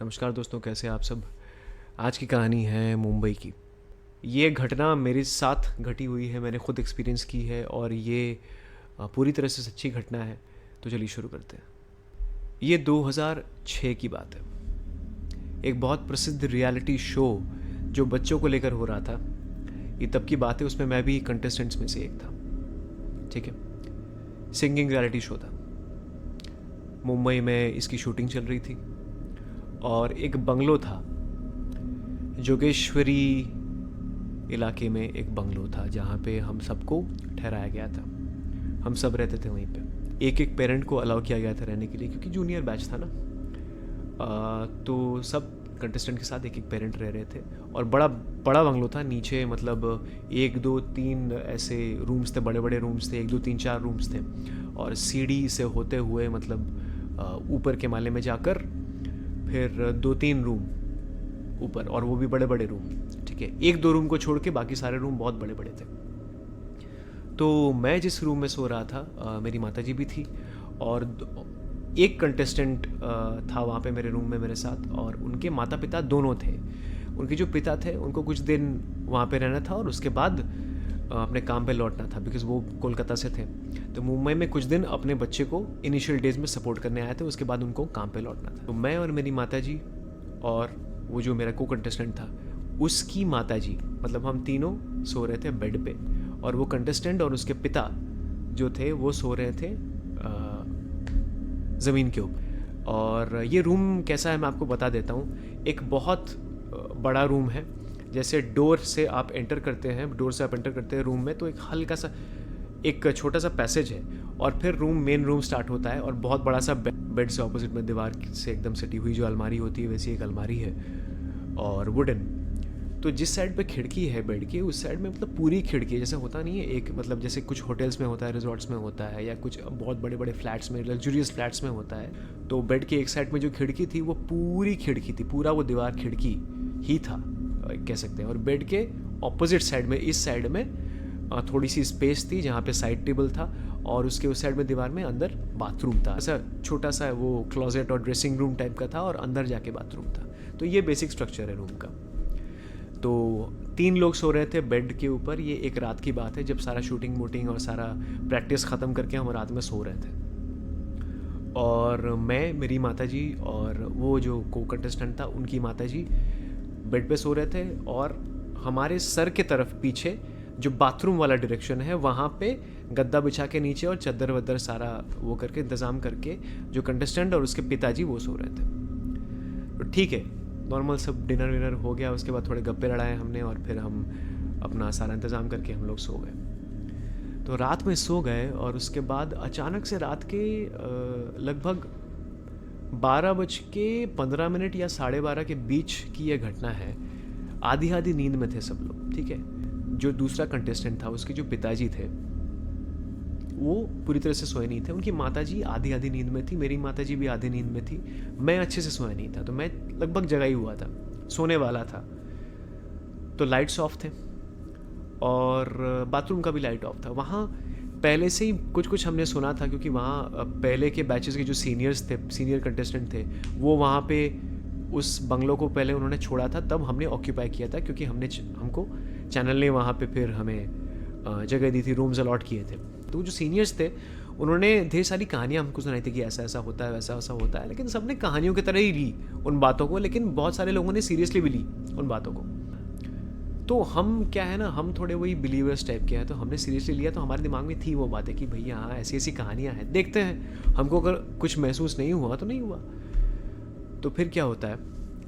नमस्कार दोस्तों, कैसे हैं आप सब। आज की कहानी है मुंबई की। ये घटना मेरे साथ घटी हुई है, मैंने खुद एक्सपीरियंस की है और ये पूरी तरह से सच्ची घटना है। तो चलिए शुरू करते हैं। ये 2006 की बात है। एक बहुत प्रसिद्ध रियलिटी शो जो बच्चों को लेकर हो रहा था, ये तब की बात है। उसमें मैं भी कंटेस्टेंट्स में से एक था। ठीक है, सिंगिंग रियलिटी शो था। मुंबई में इसकी शूटिंग चल रही थी और एक बंगलो था, जोगेश्वरी इलाके में एक बंगलो था जहाँ पे हम सबको ठहराया गया था। हम सब रहते थे वहीं पे। एक एक पेरेंट को अलाउ किया गया था रहने के लिए, क्योंकि जूनियर बैच था ना। तो सब कंटेस्टेंट के साथ एक एक पेरेंट रह रहे थे और बड़ा बड़ा बंगलो था। नीचे मतलब एक दो तीन ऐसे रूम्स थे, बड़े बड़े रूम्स थे, एक दो तीन चार रूम्स थे। और सीढ़ी से होते हुए मतलब ऊपर के माले में जाकर फिर दो तीन रूम ऊपर, और वो भी बड़े बड़े रूम। ठीक है, एक दो रूम को छोड़ के बाकी सारे रूम बहुत बड़े बड़े थे। तो मैं जिस रूम में सो रहा था, मेरी माताजी भी थी और एक कंटेस्टेंट था वहाँ पे मेरे रूम में मेरे साथ, और उनके माता पिता दोनों थे। उनके जो पिता थे उनको कुछ दिन वहाँ पे रहना था और उसके बाद अपने काम पे लौटना था, बिकॉज़ वो कोलकाता से थे। तो मुंबई में कुछ दिन अपने बच्चे को इनिशियल डेज में सपोर्ट करने आए थे, उसके बाद उनको काम पे लौटना था। तो मैं और मेरी माताजी और वो जो मेरा को कंटेस्टेंट था उसकी माताजी, मतलब हम तीनों सो रहे थे बेड पे, और वो कंटेस्टेंट और उसके पिता जो थे वो सो रहे थे ज़मीन के ऊपर। और ये रूम कैसा है मैं आपको बता देता हूँ। एक बहुत बड़ा रूम है। जैसे डोर से आप एंटर करते हैं, रूम में, तो एक हल्का सा एक छोटा सा पैसेज है और फिर मेन रूम स्टार्ट होता है। और बहुत बड़ा सा बेड से ऑपोजिट में दीवार से एकदम सटी हुई जो अलमारी होती है, वैसी एक अलमारी है और वुडन। तो जिस साइड पे खिड़की है बेड की, उस साइड में मतलब पूरी खिड़की है। जैसे होता नहीं है एक, मतलब जैसे कुछ होटल्स में होता है, रिजॉर्ट्स में होता है, या कुछ बहुत बड़े बड़े फ्लैट्स में, लग्जूरियस फ्लैट्स में होता है। तो बेड के एक साइड में जो खिड़की थी वो पूरी खिड़की थी, पूरा वो दीवार खिड़की ही था कह सकते हैं। और बेड के ऑपोजिट साइड में, इस साइड में थोड़ी सी स्पेस थी जहाँ पे साइड टेबल था, और उसके उस साइड में दीवार में अंदर बाथरूम था। ऐसा छोटा सा वो क्लोजेट और ड्रेसिंग रूम टाइप का था, और अंदर जाके बाथरूम था। तो ये बेसिक स्ट्रक्चर है रूम का। तो तीन लोग सो रहे थे बेड के ऊपर। ये एक रात की बात है जब सारा शूटिंग वूटिंग और सारा प्रैक्टिस ख़त्म करके हम रात में सो रहे थे। और मैं, मेरी माताजी और वो जो को कंटेस्टेंट था उनकी माताजी बेड पे सो रहे थे, और हमारे सर के तरफ पीछे जो बाथरूम वाला डायरेक्शन है वहाँ पे गद्दा बिछा के नीचे और चद्दर वद्दर सारा वो करके इंतज़ाम करके जो कंटेस्टेंट और उसके पिताजी वो सो रहे थे। तो ठीक है, नॉर्मल सब डिनर विनर हो गया। उसके बाद थोड़े गप्पे लड़ाए हमने और फिर हम अपना सारा इंतज़ाम करके हम लोग सो गए। तो रात में सो गए और उसके बाद अचानक से रात के लगभग 12:15 या 12:30 के बीच की यह घटना है। आधी आधी नींद में थे सब लोग। ठीक है, जो दूसरा कंटेस्टेंट था उसके जो पिताजी थे वो पूरी तरह से सोए नहीं थे। उनकी माताजी आधी आधी नींद में थी, मेरी माताजी भी आधी नींद में थी। मैं अच्छे से सोया नहीं था, तो मैं लगभग जगा ही हुआ था, सोने वाला था। तो लाइट्स ऑफ थे और बाथरूम का भी लाइट ऑफ था। वहाँ पहले से ही कुछ कुछ हमने सुना था, क्योंकि वहाँ पहले के बैचेस के जो सीनियर कंटेस्टेंट थे वो वहाँ पे उस बंगलो को पहले उन्होंने छोड़ा था, तब हमने ऑक्यूपाई किया था, क्योंकि हमको चैनल ने वहाँ पे फिर हमें जगह दी थी, रूम्स अलॉट किए थे। तो जो सीनियर्स थे उन्होंने ढेर सारी कहानियाँ हमको सुनाई थी कि ऐसा ऐसा होता है, वैसा वैसा होता है, लेकिन सबने कहानियों की तरह ही ली उन बातों को, लेकिन बहुत सारे लोगों ने सीरियसली भी ली उन बातों को। तो हम क्या है ना, हम थोड़े वही बिलीवर्स टाइप के हैं, तो हमने सीरियसली लिया। तो हमारे दिमाग में थी वो बातें कि भैया हाँ ऐसी ऐसी कहानियाँ हैं, देखते हैं, हमको अगर कुछ महसूस नहीं हुआ तो नहीं हुआ। तो फिर क्या होता है,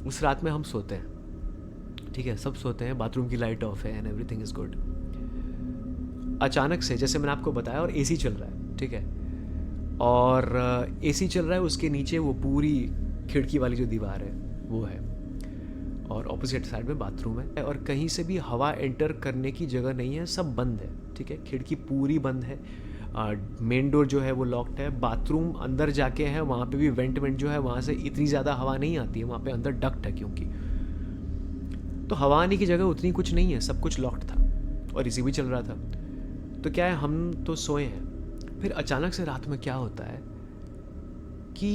उस रात में हम सोते हैं। ठीक है, सब सोते हैं, बाथरूम की लाइट ऑफ है एंड एवरीथिंग इज़ गुड। अचानक से, जैसे मैंने आपको बताया, और एसी चल रहा है। ठीक है, और एसी चल रहा है, उसके नीचे वो पूरी खिड़की वाली जो दीवार है वो है, और ऑपोजिट साइड में बाथरूम है, और कहीं से भी हवा एंटर करने की जगह नहीं है, सब बंद है। ठीक है, खिड़की पूरी बंद है, मेन डोर जो है वो लॉक्ड है। बाथरूम अंदर जाके है, वहाँ पे भी वेंट जो है वहाँ से इतनी ज़्यादा हवा नहीं आती है, वहाँ पे अंदर डक्ट है क्योंकि, तो हवा आने की जगह उतनी कुछ नहीं है, सब कुछ लॉक्ड था और एसी भी चल रहा था। तो क्या है, हम तो सोए हैं। फिर अचानक से रात में क्या होता है कि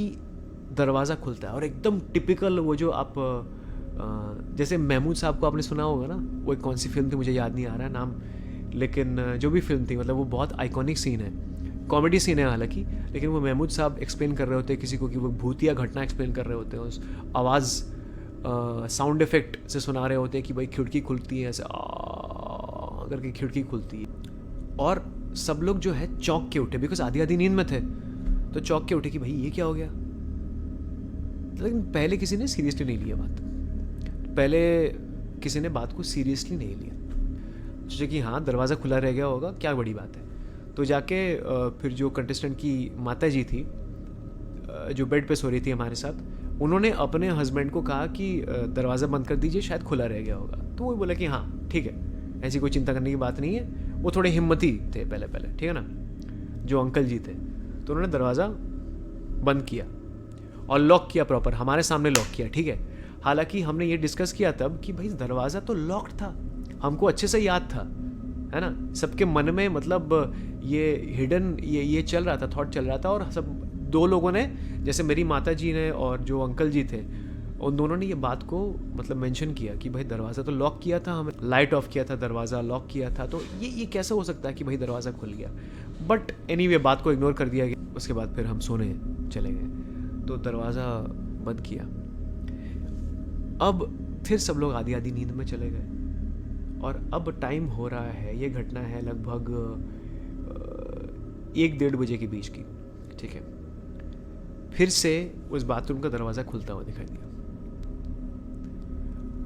दरवाज़ा खुलता है और एकदम टिपिकल वो जो आप जैसे महमूद साहब को आपने सुना होगा ना, वो एक कौन सी फिल्म थी मुझे याद नहीं आ रहा है नाम, लेकिन जो भी फिल्म थी मतलब वो बहुत आइकॉनिक सीन है, कॉमेडी सीन है हालांकि, लेकिन वो महमूद साहब एक्सप्लेन कर रहे होते हैं किसी को कि वो भूतिया घटना एक्सप्लेन कर रहे होते हैं, उस आवाज़ साउंड इफेक्ट से सुना रहे होते हैं कि भाई खिड़की खुलती है ऐसे करके खिड़की खुलती है, और सब लोग जो है चौंक के उठे, बिकॉज आधी आधी नींद में थे, तो चौंक के उठे कि भाई ये क्या हो गया। लेकिन पहले किसी ने सीरियसली नहीं लिया बात, पहले किसी ने बात को सीरियसली नहीं लिया, सोचा कि हाँ दरवाज़ा खुला रह गया होगा, क्या बड़ी बात है। तो जाके फिर जो कंटेस्टेंट की माता जी थी जो बेड पे सो रही थी हमारे साथ, उन्होंने अपने हस्बैंड को कहा कि दरवाज़ा बंद कर दीजिए, शायद खुला रह गया होगा। तो वो बोला कि हाँ ठीक है, ऐसी कोई चिंता करने की बात नहीं है। वो थोड़े हिम्मती थे पहले पहले, ठीक है ना, जो अंकल जी थे। तो उन्होंने दरवाज़ा बंद किया और लॉक किया, प्रॉपर हमारे सामने लॉक किया, ठीक है। हालांकि हमने ये डिस्कस किया तब कि भाई दरवाज़ा तो लॉक्ड था, हमको अच्छे से याद था, है ना, सबके मन में मतलब ये हिडन ये चल रहा था, थॉट चल रहा था। और सब दो लोगों ने, जैसे मेरी माता जी ने और जो अंकल जी थे, उन दोनों ने ये बात को मतलब मेंशन किया कि भाई दरवाज़ा तो लॉक किया था, हमें लाइट ऑफ किया था, दरवाज़ा लॉक किया था, तो ये कैसे हो सकता है कि भाई दरवाज़ा खुल गया। बट एनीवे बात को इग्नोर कर दिया गया। उसके बाद फिर हम सोने चले गए, तो दरवाज़ा बंद किया। अब फिर सब लोग आधी आधी नींद में चले गए, और अब टाइम हो रहा है, ये घटना है लगभग 1-1:30 बजे के बीच की, ठीक है। फिर से उस बाथरूम का दरवाज़ा खुलता हुआ दिखाई दिया।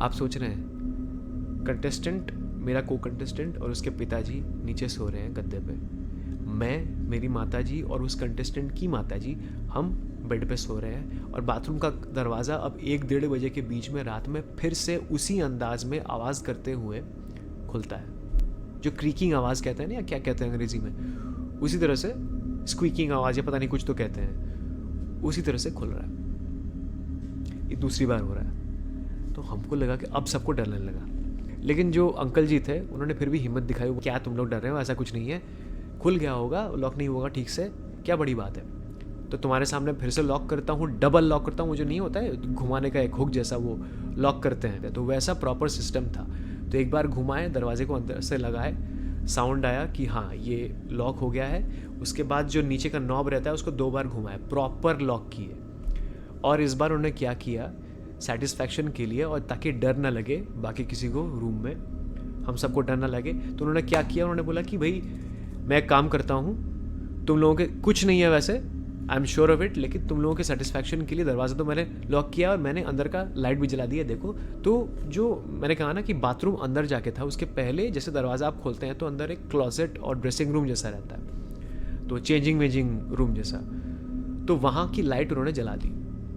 आप सोच रहे हैं, कंटेस्टेंट, मेरा को कंटेस्टेंट और उसके पिताजी नीचे सो रहे हैं गद्दे पे, मैं, मेरी माताजी और उस कंटेस्टेंट की माताजी, हम बेड पे सो रहे हैं, और बाथरूम का दरवाज़ा अब 1-1:30 बजे के बीच में रात में फिर से उसी अंदाज में आवाज़ करते हुए खुलता है, जो क्रीकिंग आवाज़ कहते हैं ना, या क्या कहते हैं अंग्रेज़ी में, उसी तरह से स्क्वीकिंग आवाज़ या पता नहीं कुछ तो कहते हैं, उसी तरह से खुल रहा है। ये दूसरी बार हो रहा है। तो हमको लगा कि अब सबको डरने लगा, लेकिन जो अंकल जी थे उन्होंने फिर भी हिम्मत दिखाई, क्या तुम लोग डर रहे हो, ऐसा कुछ नहीं है, खुल गया होगा, लॉक नहीं होगा ठीक से, क्या बड़ी बात है। तो तुम्हारे सामने फिर से लॉक करता हूँ, डबल लॉक करता हूँ, वो जो नहीं होता है घुमाने का एक हुक जैसा, वो लॉक करते हैं, तो वैसा प्रॉपर सिस्टम था। तो एक बार घुमाए, दरवाजे को अंदर से लगाए, साउंड आया कि हाँ ये लॉक हो गया है। उसके बाद जो नीचे का नॉब रहता है उसको 2 बार घुमाए, प्रॉपर लॉक किए। और इस बार उन्होंने क्या किया, सेटिस्फैक्शन के लिए और ताकि डर ना लगे बाकी किसी को रूम में, हम सबको डर ना लगे, तो उन्होंने क्या किया, उन्होंने बोला कि भाई मैं एक काम करता हूँ, तुम लोगों के कुछ नहीं है वैसे, I am sure of it, लेकिन तुम लोगों के सेटिस्फैक्शन के लिए दरवाज़ा तो मैंने लॉक किया और मैंने अंदर का लाइट भी जला दिया, देखो। तो जो मैंने कहा ना कि बाथरूम अंदर जाके था, उसके पहले जैसे दरवाज़ा आप खोलते हैं तो अंदर एक क्लॉसेट और ड्रेसिंग रूम जैसा रहता है, तो चेंजिंग वेजिंग रूम जैसा, तो वहाँ की लाइट उन्होंने जला दी,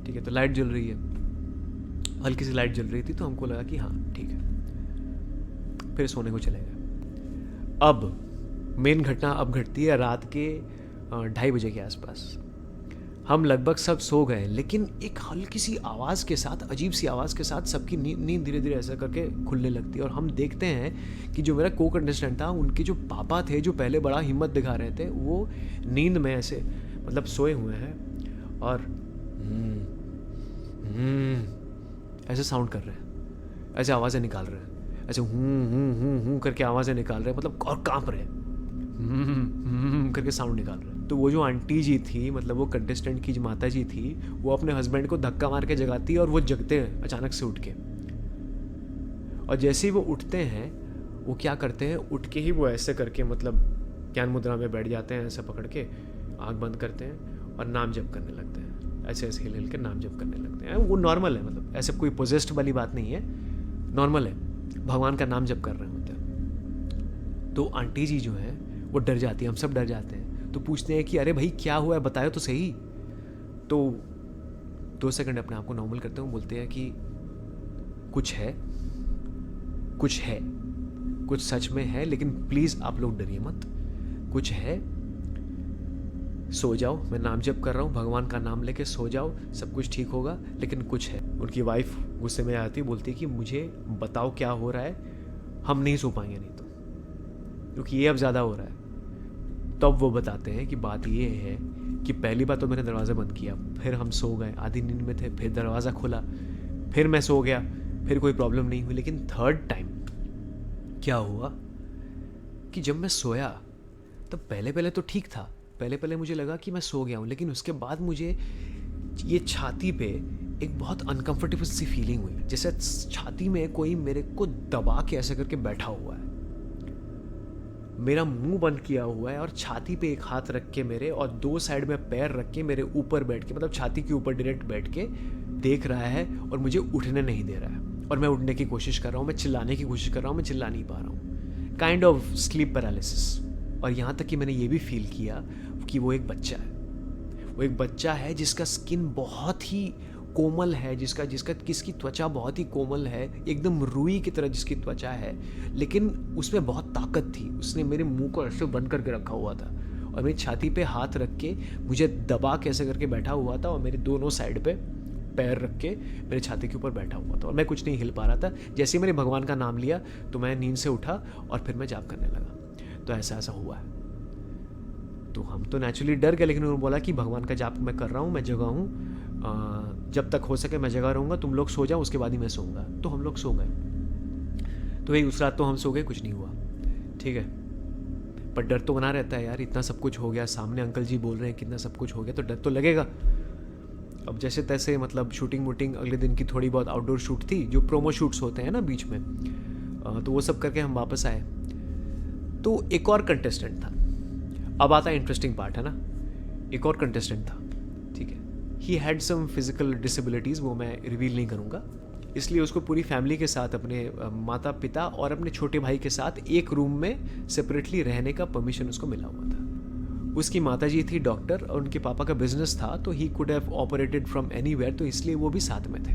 ठीक है। तो लाइट जल रही है, हल्की सी लाइट जल रही थी, तो हमको लगा कि हाँ ठीक है, फिर सोने को चले गए। अब मेन घटना अब घटती है रात के 2:30 बजे के आसपास। हम लगभग सब सो गए, लेकिन एक हल्की सी आवाज़ के साथ, अजीब सी आवाज़ के साथ सबकी नींद धीरे धीरे ऐसा करके खुलने लगती है। और हम देखते हैं कि जो मेरा को कंटेस्टेंट था, उनके जो पापा थे, जो पहले बड़ा हिम्मत दिखा रहे थे, वो नींद में ऐसे मतलब सोए हुए हैं और ऐसे साउंड कर रहे हैं, ऐसे आवाज़ें निकाल रहे हैं, ऐसे हूँ करके आवाज़ें निकाल रहे हैं, मतलब और काँप रहे हैं, करके साउंड निकाल रहे हैं। तो वो जो आंटी जी थी, मतलब वो कंटेस्टेंट की जो माता जी थी, वो अपने हस्बैंड को धक्का मार के जगाती है और वो जगते हैं अचानक से उठ के। और जैसे ही वो उठते हैं, वो क्या करते हैं, उठ के ही वो ऐसे करके मतलब ज्ञान मुद्रा में बैठ जाते हैं, ऐसे पकड़ के आँख बंद करते हैं और नाम जप करने लगते हैं, ऐसे ऐसे हिल हिल के नाम जप करने लगते हैं। वो नॉर्मल है, मतलब ऐसे कोई पोजेस्ड वाली बात नहीं है, नॉर्मल है, भगवान का नाम जप कर रहे होते हैं। तो आंटी जी जो है वो डर जाती है, हम सब डर जाते हैं, तो पूछते हैं कि अरे भाई क्या हुआ है, बताओ तो सही। तो 2 सेकंड अपने आप को नॉर्मल करते हैं, बोलते हैं कि कुछ है, कुछ है, कुछ सच में है, लेकिन प्लीज़ आप लोग डरिए मत, कुछ है, सो जाओ, मैं नाम जप कर रहा हूँ, भगवान का नाम लेके सो जाओ, सब कुछ ठीक होगा, लेकिन कुछ है। उनकी वाइफ गुस्से में आती, बोलती कि मुझे बताओ क्या हो रहा है, हम नहीं सो पाएंगे नहीं तो, क्योंकि ये अब ज़्यादा हो रहा है। तब वो बताते हैं कि बात ये है कि पहली बार तो मैंने दरवाज़ा बंद किया, फिर हम सो गए, आधी नींद में थे, फिर दरवाज़ा खुला, फिर मैं सो गया, फिर कोई प्रॉब्लम नहीं हुई। लेकिन थर्ड टाइम क्या हुआ कि जब मैं सोया तब पहले पहले तो ठीक था, पहले पहले मुझे लगा कि मैं सो गया हूँ, लेकिन उसके बाद मुझे ये छाती पे एक बहुत अनकंफर्टेबल सी फीलिंग हुई, जैसे छाती में कोई मेरे को दबा के ऐसे करके बैठा हुआ है। मेरा मुंह बंद किया हुआ है और छाती पे एक हाथ रख के मेरे, और दो साइड में पैर रख के मेरे ऊपर बैठ के, मतलब छाती के ऊपर डायरेक्ट बैठ के देख रहा है और मुझे उठने नहीं दे रहा है। और मैं उठने की कोशिश कर रहा हूँ, मैं चिल्लाने की कोशिश कर रहा हूँ, मैं चिल्ला नहीं पा रहा हूँ। Kind of sleep paralysis. और यहाँ तक कि मैंने ये भी फील किया कि वो एक बच्चा है, वो एक बच्चा है जिसका स्किन बहुत ही कोमल है, जिसकी त्वचा बहुत ही कोमल है, एकदम रुई की तरह जिसकी त्वचा है, लेकिन उसमें बहुत ताकत थी। उसने मेरे मुंह को ऐसे बंद करके रखा हुआ था और मेरी छाती पे हाथ रख के मुझे दबा के ऐसे करके बैठा हुआ था, और मेरे दोनों साइड पे पैर रख के मेरे छाती के ऊपर बैठा हुआ था, और मैं कुछ नहीं हिल पा रहा था। जैसे ही मैंने भगवान का नाम लिया तो मैं नींद से उठा और फिर मैं जाप करने लगा। तो ऐसा ऐसा हुआ है। तो हम तो नेचुरली डर गए, लेकिन उन्होंने बोला कि भगवान का जाप मैं कर रहा हूँ, मैं जगह हूँ, जब तक हो सके मैं जगह रहूँगा, तुम लोग सो जाओ, उसके बाद ही मैं सोऊंगा। तो हम लोग सो गए। तो भाई उस रात तो हम सो गए, कुछ नहीं हुआ, ठीक है। पर डर तो बना रहता है यार, इतना सब कुछ हो गया, सामने अंकल जी बोल रहे हैं कितना सब कुछ हो गया, तो डर तो लगेगा। अब जैसे तैसे मतलब शूटिंग वूटिंग अगले दिन की थोड़ी बहुत आउटडोर शूट थी, जो प्रोमो शूट्स होते हैं ना बीच में, तो वो सब करके हम वापस आए। तो एक और कंटेस्टेंट था। अब आता है इंटरेस्टिंग पार्ट, है ना। एक और कंटेस्टेंट था, ठीक है। He had some physical disabilities, वो मैं रिवील नहीं करूँगा, इसलिए उसको पूरी फैमिली के साथ, अपने माता पिता और अपने छोटे भाई के साथ एक रूम में सेपरेटली रहने का परमिशन उसको मिला हुआ था। उसकी माताजी थी डॉक्टर और उनके पापा का बिजनेस था, तो he could have operated from anywhere, तो इसलिए वो भी साथ में थे।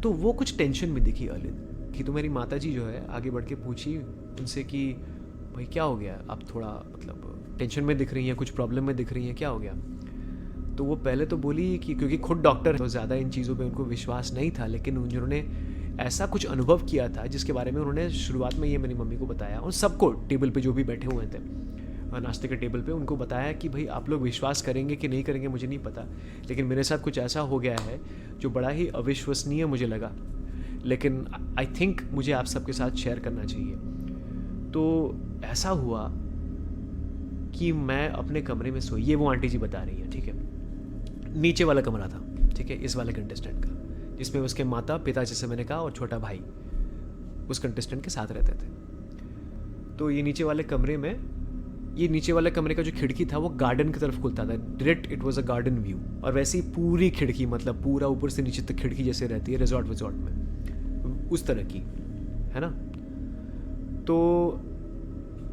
तो वो कुछ टेंशन में दिखी अर्लिन कि, तो मेरी माताजी जो है आगे बढ़ के पूछी उनसे कि भाई क्या हो गया, आप थोड़ा मतलब टेंशन में दिख रही हैं, कुछ प्रॉब्लम में दिख रही हैं, क्या हो गया। तो वो पहले तो बोली कि क्योंकि खुद डॉक्टर है तो ज़्यादा इन चीज़ों पे उनको विश्वास नहीं था, लेकिन उन्होंने ऐसा कुछ अनुभव किया था जिसके बारे में उन्होंने शुरुआत में ये मेरी मम्मी को बताया, और सबको टेबल पे जो भी बैठे हुए थे नाश्ते के टेबल पे, उनको बताया कि भाई आप लोग विश्वास करेंगे कि नहीं करेंगे मुझे नहीं पता, लेकिन मेरे साथ कुछ ऐसा हो गया है जो बड़ा ही अविश्वसनीय मुझे लगा, लेकिन आई थिंक मुझे आप सबके साथ शेयर करना चाहिए। तो ऐसा हुआ कि मैं अपने कमरे में सोई, ये वो आंटी जी बता रही हैं, ठीक है। नीचे वाला कमरा था, ठीक है, इस वाले कंटेस्टेंट का, जिसमें उसके माता पिता, जैसे मैंने कहा, और छोटा भाई उस कंटेस्टेंट के साथ रहते थे। तो ये नीचे वाले कमरे का जो खिड़की था वो गार्डन की तरफ खुलता था direct, it was a garden view. और वैसे ही पूरी खिड़की, मतलब पूरा ऊपर से नीचे तक खिड़की जैसे रहती है रिजॉर्ट में, उस तरह की, है ना। तो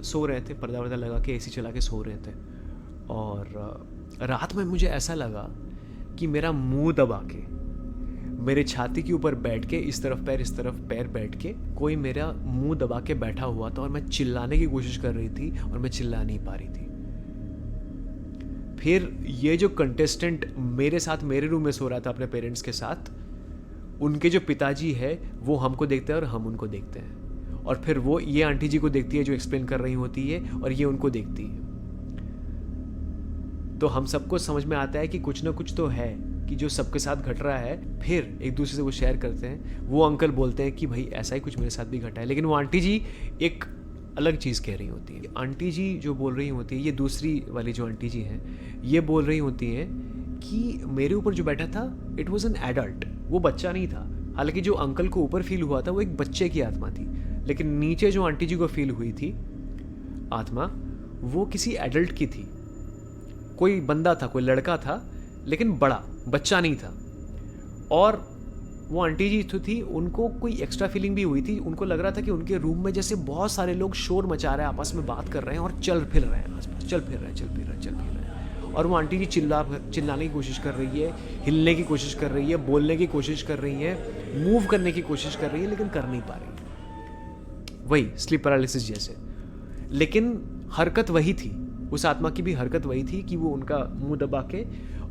सो रहे थे, पर्दा वर्दा लगा के एसी चला के सो रहे थे, और रात में मुझे ऐसा लगा कि मेरा मुंह दबा के, मेरे छाती के ऊपर बैठ के, इस तरफ पैर बैठ के कोई मेरा मुंह दबा के बैठा हुआ था, और मैं चिल्लाने की कोशिश कर रही थी और मैं चिल्ला नहीं पा रही थी। फिर ये जो कंटेस्टेंट मेरे साथ मेरे रूम में सो रहा था अपने पेरेंट्स के साथ, उनके जो पिताजी है वो हमको देखते हैं और हम उनको देखते हैं, और फिर वो ये आंटी जी को देखती है जो एक्सप्लेन कर रही होती है, और ये उनको देखती है। तो हम सबको समझ में आता है कि कुछ ना कुछ तो है कि जो सबके साथ घट रहा है। फिर एक दूसरे से वो शेयर करते हैं, वो अंकल बोलते हैं कि भाई ऐसा ही कुछ मेरे साथ भी घटा है, लेकिन वो आंटी जी एक अलग चीज़ कह रही होती है। आंटी जी जो बोल रही होती है, ये दूसरी वाली जो आंटी जी हैं, ये बोल रही होती हैं कि मेरे ऊपर जो बैठा था इट वॉज एन एडल्ट, वो बच्चा नहीं था। हालांकि जो अंकल को ऊपर फील हुआ था वो एक बच्चे की आत्मा थी, लेकिन नीचे जो आंटी जी को फील हुई थी आत्मा, वो किसी एडल्ट की थी। कोई बंदा था, कोई लड़का था, लेकिन बड़ा बच्चा नहीं था। और वो आंटी जी जो थी, उनको कोई एक्स्ट्रा फीलिंग भी हुई थी। उनको लग रहा था कि उनके रूम में जैसे बहुत सारे लोग शोर मचा रहे हैं, आपस में बात कर रहे हैं और चल फिर रहे हैं आसपास, चल फिर रहे हैं। और वो आंटी जी चिल्लाने की कोशिश कर रही है, हिलने की कोशिश कर रही है, बोलने की कोशिश कर रही है, मूव करने की कोशिश कर रही है, लेकिन कर नहीं पा रही। वही स्लीप पैरालिसिस जैसे, लेकिन हरकत वही थी। उस आत्मा की भी हरकत वही थी कि वो उनका मुंह दबा के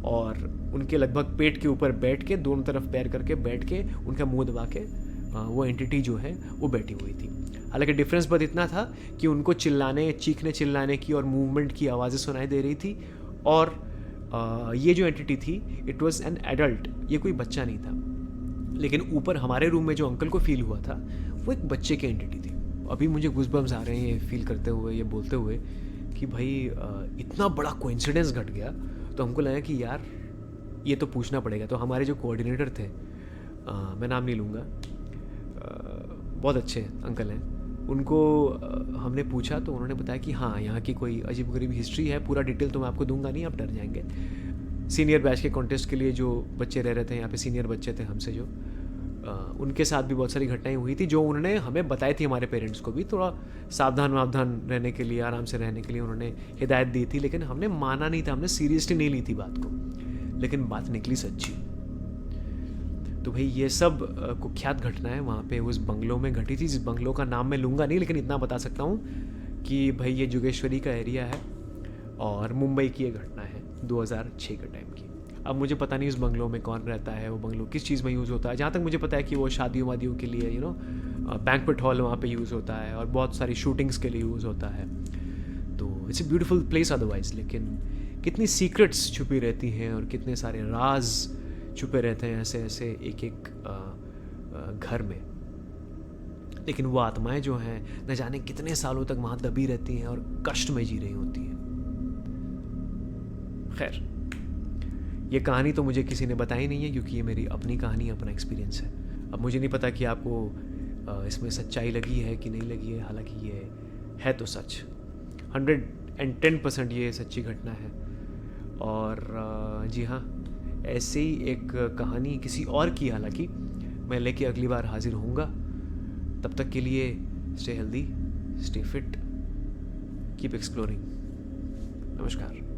और उनके लगभग पेट के ऊपर बैठ के, दोनों तरफ पैर करके बैठ के, उनका मुंह दबा के वो एंटिटी जो है वो बैठी हुई थी। हालांकि डिफरेंस बस इतना था कि उनको चिल्लाने, चीखने चिल्लाने की और मूवमेंट की आवाज़ें सुनाई दे रही थी, और ये जो एंटिटी थी इट वाज एन एडल्ट, ये कोई बच्चा नहीं था। लेकिन ऊपर हमारे रूम में जो अंकल को फील हुआ था वो एक बच्चे की एंटिटी थी। अभी मुझे गूज़बम्स आ रहे हैं ये फील करते हुए, ये बोलते हुए कि भाई इतना बड़ा कोइंसिडेंस घट गया। तो हमको लगा कि यार ये तो पूछना पड़ेगा। तो हमारे जो कोऑर्डिनेटर थे, मैं नाम नहीं लूँगा, बहुत अच्छे अंकल हैं, उनको हमने पूछा तो उन्होंने बताया कि हाँ, यहाँ की कोई अजीबोगरीब हिस्ट्री है, पूरा डिटेल तो मैं आपको दूंगा नहीं, आप डर जाएंगे। सीनियर बैच के कॉन्टेस्ट के लिए जो बच्चे रह रहे थे यहाँ पे, सीनियर बच्चे थे हमसे जो, उनके साथ भी बहुत सारी घटनाएं हुई थी जो उन्होंने हमें बताई थी। हमारे पेरेंट्स को भी थोड़ा सावधान वावधान रहने के लिए, आराम से रहने के लिए उन्होंने हिदायत दी थी, लेकिन हमने माना नहीं था, हमने सीरियसली नहीं ली थी बात को। लेकिन बात निकली सच्ची। तो भाई ये सब कुख्यात घटनाएं वहाँ पे उस बंगलों में घटी थी, जिस बंगलों का नाम मैं लूँगा नहीं, लेकिन इतना बता सकता हूँ कि भाई ये जोगेश्वरी का एरिया है और मुंबई की ये घटना है 2006 के टाइम की। अब मुझे पता नहीं उस बंगलों में कौन रहता है, वो बंगलो किस चीज़ में यूज़ होता है। जहाँ तक मुझे पता है कि वो शादियों वादियों के लिए बैंक्वेट हॉल वहाँ पे यूज़ होता है और बहुत सारी शूटिंग्स के लिए यूज़ होता है। तो it's a beautiful place otherwise, लेकिन कितनी सीक्रेट्स छुपी रहती हैं और कितने सारे राज छुपे रहते हैं ऐसे ऐसे एक एक घर में। लेकिन वो आत्माएं जो हैं न जाने कितने सालों तक वहाँ दबी रहती हैं और कष्ट में जी रही होती हैं। खैर, ये कहानी तो मुझे किसी ने बताई नहीं है, क्योंकि ये मेरी अपनी कहानी, अपना एक्सपीरियंस है। अब मुझे नहीं पता कि आपको इसमें सच्चाई लगी है कि नहीं लगी है। हालांकि ये है तो सच, 110% ये सच्ची घटना है। और जी हाँ, ऐसे ही एक कहानी किसी और की हालांकि मैं लेके अगली बार हाजिर होऊंगा। तब तक के लिए stay healthy, stay fit, keep exploring. नमस्कार।